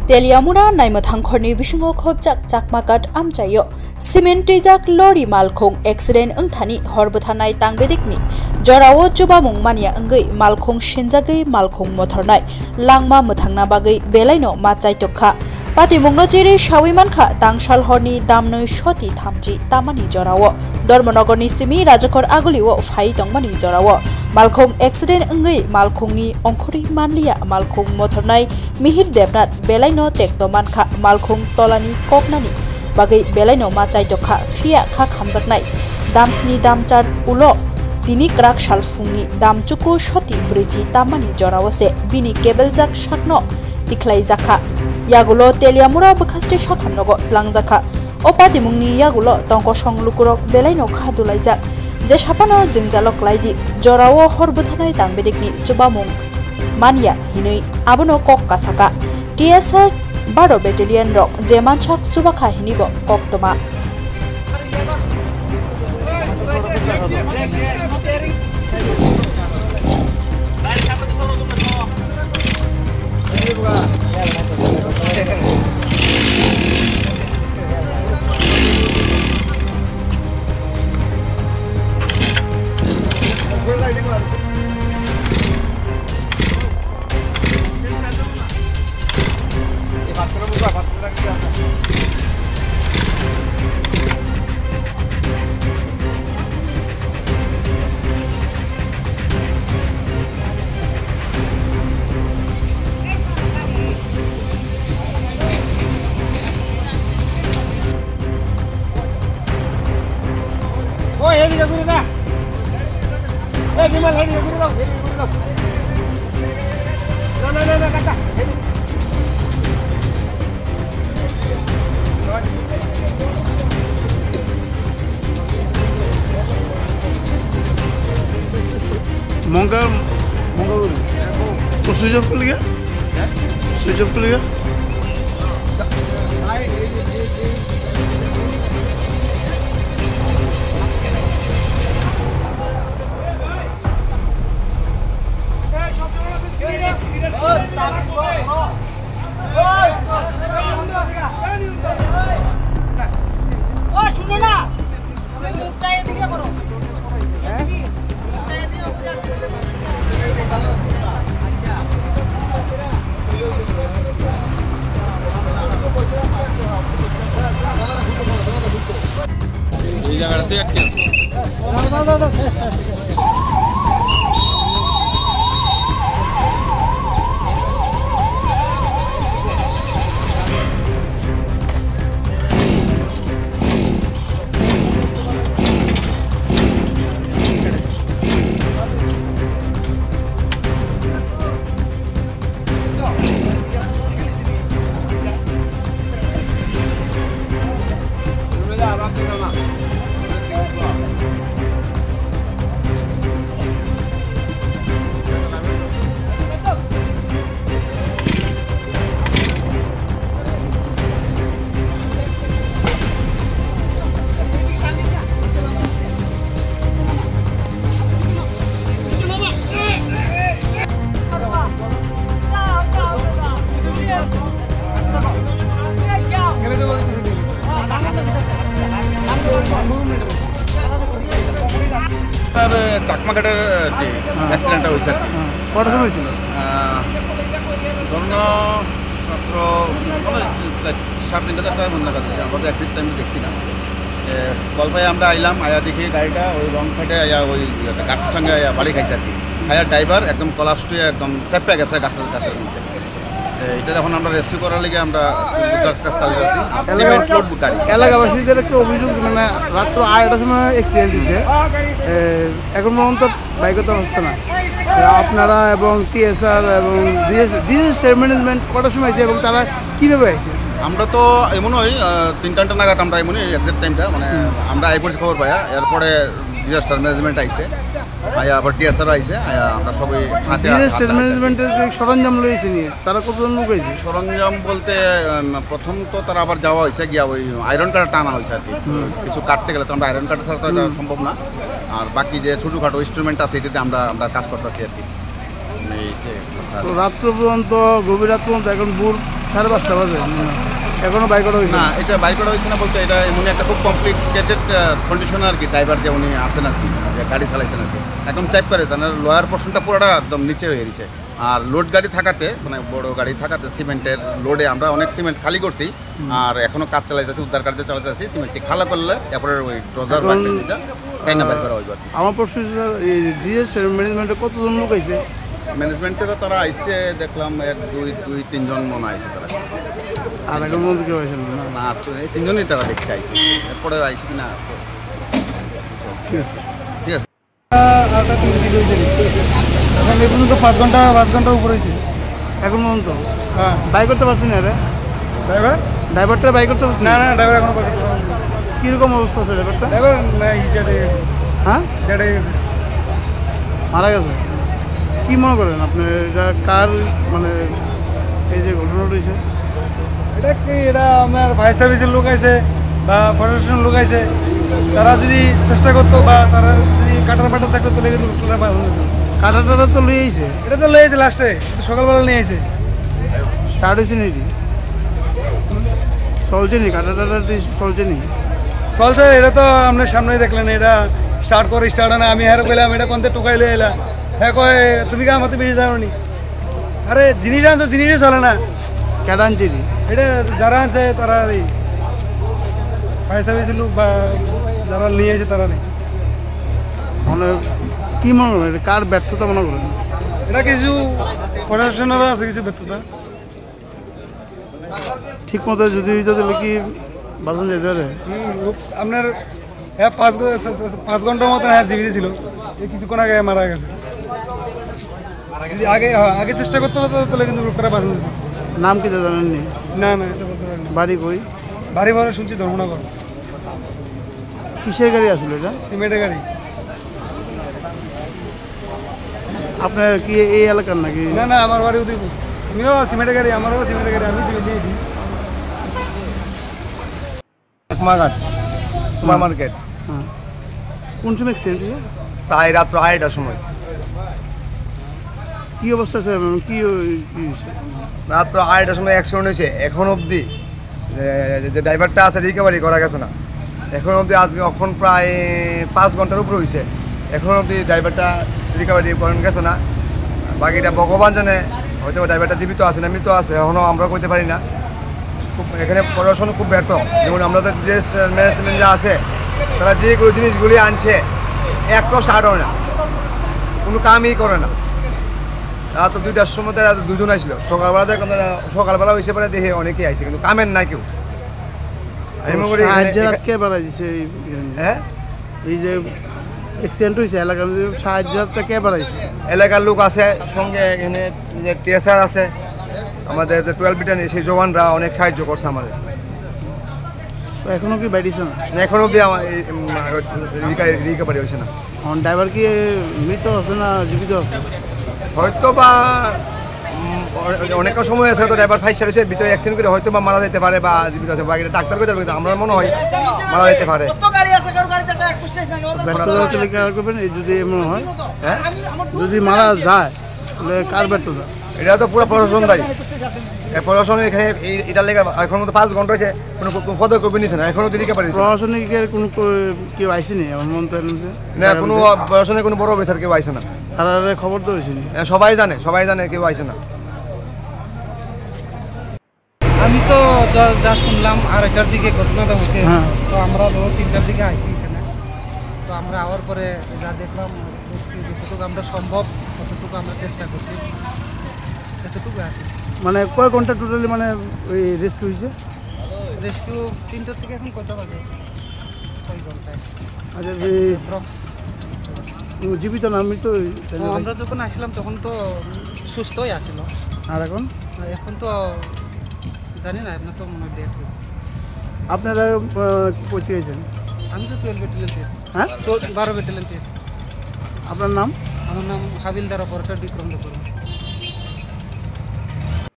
तेलियामुना नायमथांखरनि बिसुङाव खोबजाक चाकमाकाट आमचायो cement दैजाक लरि मालखं accident ओंथानि हरबोथानाय तांबेदिकनि जरावो जुबामुं मानिया ओंगै मालखं सिनजागै मालखं मथरनाय लांमा मोथांना बागै बेलायनो माचाइतखा पातिमुंनो जेरै साविमानखा तांसाल हरनि दामनै सति थामजि तामानि जरावो धर्मनगरनि सिमी राजखर आगुलिओ फाइ दंमानि जरावो मालखं एक्सिडेन्ट ओंगै मालखंनि अंखरि मानलिया मालखं मथरनाय मिहिर देबनाथ बेलायनो टेक्टमानखा मालखं तलानि ककनानि बागै बेलायनो माचाइतखा फिया खा खामजाकनाय दामस्नि दामचार उलो दिनि क्राक सालफुंनि दामचुकु सति ब्रैजि तामानि जरावसे बिनि केबेलजाक साकनो तिख्लाय जाखा यागुलो तेलियामुरा बखास्टे साखामनगो tlangजाखा अपातिमुंनि यागुलो तंक संलुकुरक बेलायनो खादुलायजाक जे सापानो जोंजालक लायदि जरावो हरबोथानाय तांबेदिकनि जुबामुं मानिया हिनै आबनो कक कासाका TSR 12 बेटेलियन रक जे मानसाक सुबाखा हिनिगो कक्तमा Mongol तो स्विच ऑफ कर लिया स्विच ऑफ कर लिया চাকমাঘাটের অ্যাক্সিডেন্টটা হয়েছে আর কি কটার সময় হয়েছিল ধরুন সাড়ে 3-4টায় মনে লাগা যাচ্ছে আমরা তো অ্যাক্সিডেন্ট টাইম দেখছি না কল পাই আমরা আইলাম আয়া দেখি গাড়িটা ওই রং সাইডে আয়া ওই গাছের সঙ্গে আয়া বাড়ি খাইছে আর কি আয়া ড্রাইভার একদম কলাপস হয়ে একদম চাপে গেছে গাছের মধ্যে এটা এখন আমরা রেস্কিউ করার লিগে আমরা কাজ চালু করছি সিমেন্ট লোড গাড়ি এলাকাবাসীদের একটা অভিযোগ মানে রাত্র 8টার সময় অ্যাক্সিডেন্ট হয়েছে এখন পর্যন্ত বাইকে তো হচ্ছে না আপনারা এবং TSR এবং ডিজাস্টার ম্যানেজমেন্ট কটার সময় আছে এবং তারা কীভাবে আছে আমরা তো এমনই 3-4টা নাগাদ আমরা এমনই এক্সাক্ট টাইমটা মানে আমরা আইপোর্ট খবর পাই এরপরে ডিজাস্টার ম্যানেজমেন্ট আইছে আয়া আবার TSR আইছে আয়া আমরা সবাই হাতে ডিজাস্টার ম্যানেজমেন্টের সরঞ্জাম লইছে নিয়ে তারা কতজন লোক হয়েছে সরঞ্জাম বলতে প্রথম তো তারা আবার যাওয়া হয়েছে গিয়া ওই আয়রন কাঠ টানা হয়েছে আর কি কিছু কাটতে গেলে তো আমরা আয়রন কাঠ ছাড়া তো এটা সম্ভব না আর বাকি যে ছোটোখাটো ইনস্ট্রুমেন্ট আছে এটাতে আমরা কাজ করতেছি আর কি মানে এসে তো রাত্র পর্যন্ত গভীর রাত পর্যন্ত এখন ভোর 5:30 বাজে এখনো বাইক করা হয়েছে না, এটা বাইর করা হয়েছে না বলতে এটা এমনি একটা খুব কমপ্লিকেটেড কন্ডিশন আর কি। ড্রাইভার যে উনি আসেন আর কি, যে গাড়ি চালাইছেন আর কি, একদম চাইপ করে তার লোয়ার পোর্শনটা পুরোটা একদম নিচে হয়ে গেছে। আর লোড গাড়ি থাকাতে, মানে বড় গাড়ি থাকাতে সিমেন্টের লোডে আমরা অনেক সিমেন্ট খালি করছি, আর এখনো কাজ চালাইতেছি, উদ্ধার কার্য চালাইতেছি। সিমেন্টটি খালা করলে তারপরে ওই ড্রজার বাকিটা টাইনা বের করা হইবে। আমার প্রশ্ন ডিএসএর ম্যানেজমেন্টে কতজন লোক আছে? ম্যানেজমেন্টেরও তারা আইসে দেখলাম 1-2-3 জন মনে আইসে তারা। আর এখন মধ্যে কেউ আসেন না? না, আর তো এই 3 জনই তারা দেখতে আইসে, এরপরে আইসে কিনা ঠিক আছে। এখন এই পর্যন্ত 5 ঘন্টা উপরে হয়েছে এখন পর্যন্ত হ্যাঁ। বাইক করতে পারছি না রে ড্রাইভারটা বাইক করতে পারছি না ড্রাইভার এখনো পারবে কীরকম অবস্থা আছে ড্রাইভারটা? ড্রাইভার না হিটে হ্যাঁ, ডেটে গেছে, মারা গেছে। কি মনে করেন আপনি এটা কার, মানে এই যে ঘটনা রয়েছে এটা কি এটা আপনার ফায়ার সার্ভিসের লোক আছে বা প্রশাসনের লোক আছে, তারা যদি চেষ্টা করতো বা তারা যদি কাটার থাকতো তাহলে কিন্তু কাটাটা তো লিয়ে আইছে, এটা তো লয়েছে লাস্টে, সকালবেলা নিয়ে এসে স্টার্ট হয়েছে নাকি? চলছে নি কাটাটা চলছে নি? চলছে। এটা তো আপনার সামনেই দেখলেন, এটা স্টার্ট হয় না। আমি হ্যাঁ কইলাম এটা কোনতে টুকাই লয়ে এলা, হ্যাঁ কয় তুমি কা আমাকে বেশি জানো নি। আরে জিনিস আনছো, জিনিসই চলে না। কেডা আনছে নি? এটা যারা আনছে তারা এই ফায়ার সার্ভিসের লোক বা যারা নিয়ে এসে তারা নেই। মানে কি মনে করেন এটা কার ব্যর্থতা মনে করেন? এটা কিছু প্রশাসনেরও আছে কিছু ব্যর্থতা। ঠিক মতো যদি তাহলে কি বাসন যেতে পারে? আপনার হ্যাঁ 5 ঘন্টার মতো হ্যাঁ জীবিত ছিল, এই কিছুক্ষণ আগে মারা গেছে। যদি আগে চেষ্টা করতে হতো তাহলে কিন্তু লোকটা বাঁচা যেত। নাম কি জানেননি? না এটা বলতে পারি না। বাড়ি কই? বাড়ি শুনছি ধর্মনগর। কিসের গাড়ি আসলো এটা? সিমেন্টের গাড়ি। আপনার কি এই এলাকার নাকি? না আমার বাড়ি উদয়পুর। আমিও সিমেন্টের গাড়ি, আমারও সিমেন্টের গাড়ি, আমি সিমেন্ট নিয়েছি। মাঘাট সুপার মার্কেট। হ্যাঁ, কোন সময় অ্যাক্সিডেন্ট হয়েছে? প্রায় রাত্র 2:30টার সময়। কী অবস্থা আছে? কি হয়েছে? রাত্র 2:30টার সময় অ্যাক্সিডেন্ট হয়েছে। এখন অবধি যে ড্রাইভারটা আছে রিকভারি করা গেছে না। এখন অবধি আজকে এখন প্রায় 5 ঘন্টার উপরে হয়েছে, এখন অবধি ড্রাইভারটা রিকভারি করেন গেছে না। বাকিটা ভগবান জানে, হয়তো ড্রাইভারটা জীবিত আছে না মৃত আছে, এখনও আমরা কইতে পারি না। খুব এখানে প্রশাসন খুব ব্যর্থ। যেমন আমাদের যে ম্যানেজমেন্ট যা আছে, তারা যেগুলো জিনিসগুলি আনছে একটাও স্টার্ট হয় না, কোনো কামই করে না। রাত 2টার সময় তারা 2 জন আসলো। সকালবেলা হয়েছে পরে দেখে অনেকেই আইছে, কিন্তু কামের না কেউ। আমি মনে করি কে বাড়াইছে? হ্যাঁ, এই যে অ্যাক্সিডেন্ট হয়েছে এলাকার মধ্যে সাহায্যটা কে বাড়াইছে? এলাকার লোক আছে, সঙ্গে এখানে যে টিএসআর আছে, আমাদের 12 ব্যাটালিয়ন সেই জওয়ানরা অনেক সাহায্য করছে আমাদের। এখনো কি বাইরেছে না? এখন অবধি আমার রিকভারি হয়েছে না। ড্রাইভার কি মৃত আছে না জীবিত আছে? হয়তো বা অনেক সময় আছে, হয়তো ড্রাইভার ফাইভ সার্ভিসের ভিতরে অ্যাক্সিডেন্ট করে হয়তো বা মারা যেতে পারে বা জীবিত আছে, বা ডাক্তার করে যাবে, আমার মনে হয় মারা যেতে পারে। ব্যর্থতা চলে কি আর করবেন যদি এমন হয়? হ্যাঁ, যদি মারা যায় তাহলে কার ব্যর্থতা? এটা তো পুরো প্রশাসন দায়ী। প্রশাসনের এখানে এটার লেগে এখন তো 5 ঘন্টা হয়েছে, কোনো পদক্ষেপ নিচ্ছে না, এখনও দিকে পারিস প্রশাসনিকের কোনো কেউ আইসেনি আমার মন্ত্রী না, কোনো প্রশাসনের কোনো বড় অফিসার কেউ আইসে না। তারা খবর তো হয়েছে? সবাই জানে কেউ আইসে না। আমি তো যা শুনলাম 2:30টার দিকে ঘটনাটা হয়েছে। হ্যাঁ। তো আমরা ধরো 3টার দিকে আসি এখানে। তো আমরা আওয়ার পরে যা দেখলাম, যতটুকু আমরা সম্ভব ততটুকু আমরা চেষ্টা করছি, এতটুকু আর কি। মানে কয় ঘন্টা টোটালি মানে ওই রেস্কিউ হয়েছে? রেস্কিউ 3টার থেকে এখন কটা বাজে? কয় ঘন্টায়? আচ্ছা, ড্রগস জীবিত না মৃত? আমরা যখন আসলাম তখন তো সুস্থই আসছিল। আর এখন তো জানি না, আপনার তো মনে হয় ডেট হয়েছে। আপনারা পৌঁছে গেছেন? আমি তো 12 ব্যাটালিয়ন পেয়েছি। হ্যাঁ, তো 12 ব্যাটালিয়ন পেয়েছি। আপনার নাম? আমার নাম হাবিলদার অপারেটর বিক্রম দেব।